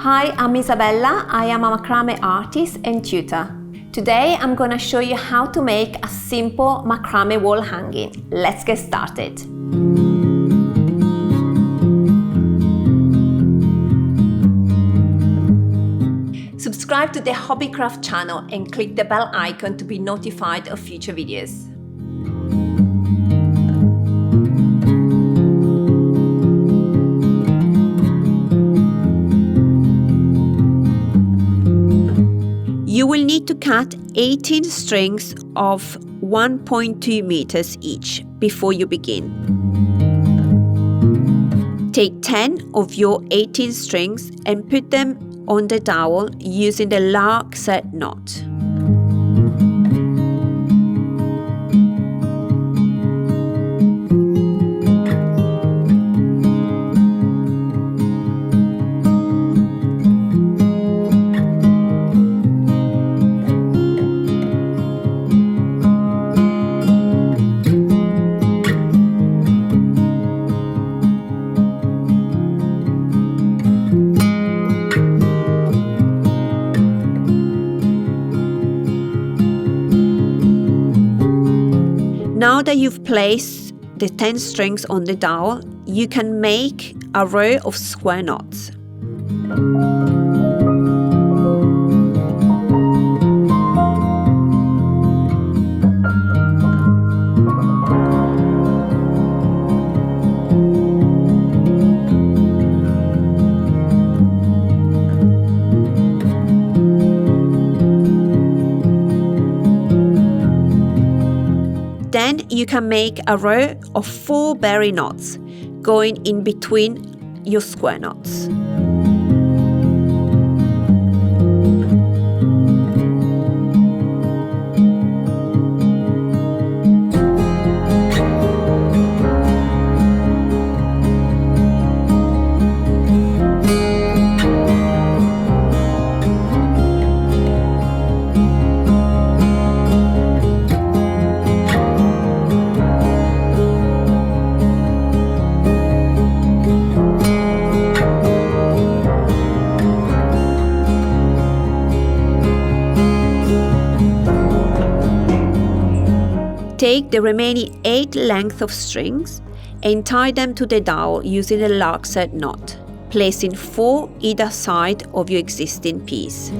Hi, I'm Isabella. I am a macrame artist and tutor. Today I'm going to show you how to make a simple macrame wall hanging. Let's get started. Subscribe to the Hobbycraft channel and click the bell icon to be notified of future videos. You will need to cut 18 strings of 1.2 meters each before you begin. Take 10 of your 18 strings and put them on the dowel using the lark set knot. Now that you've placed the 10 strings on the dowel, you can make a row of square knots. Then you can make a row of 4 berry knots going in between your square knots. Take the remaining 8 lengths of strings and tie them to the dowel using the lark set knot, placing 4 either side of your existing piece.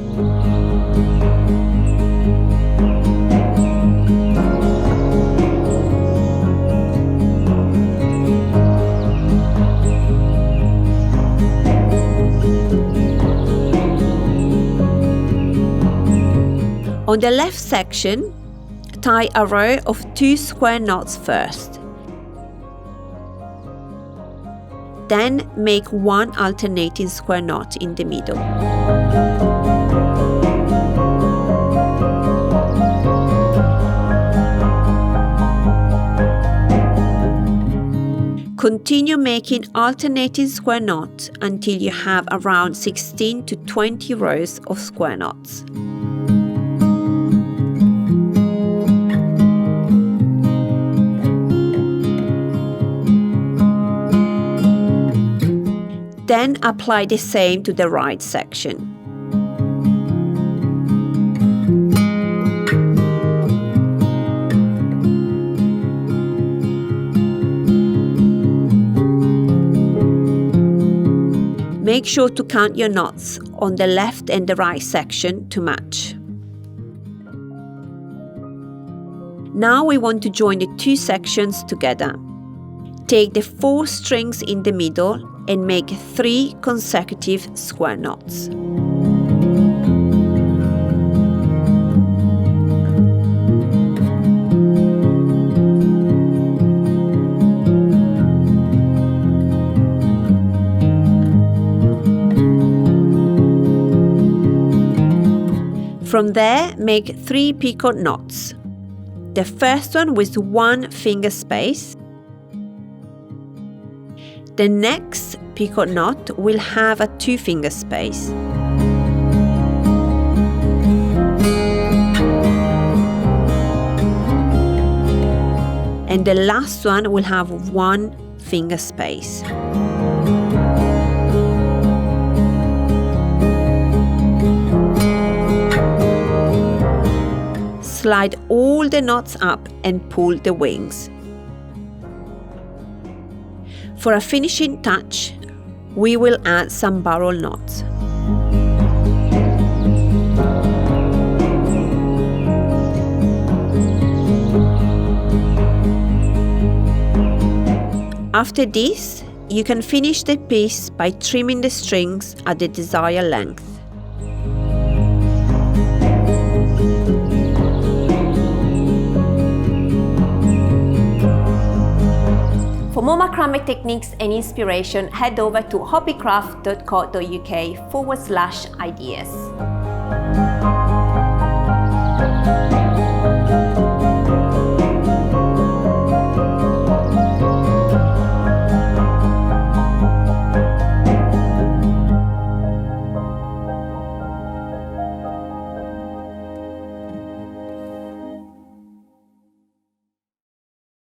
On the left section, tie a row of 2 square knots first. Then make 1 alternating square knot in the middle. Continue making alternating square knots until you have around 16 to 20 rows of square knots. Then apply the same to the right section. Make sure to count your knots on the left and the right section to match. Now we want to join the 2 sections together. Take the 4 strings in the middle and make 3 consecutive square knots. From there, make 3 picot knots. The first one with 1 finger space. The next picot knot will have a 2 finger space. And the last one will have 1 finger space. slide all the knots up and pull the wings. For a finishing touch, we will add some barrel knots. After this, you can finish the piece by trimming the strings at the desired length. For more macrame techniques and inspiration, head over to hobbycraft.co.uk/ideas.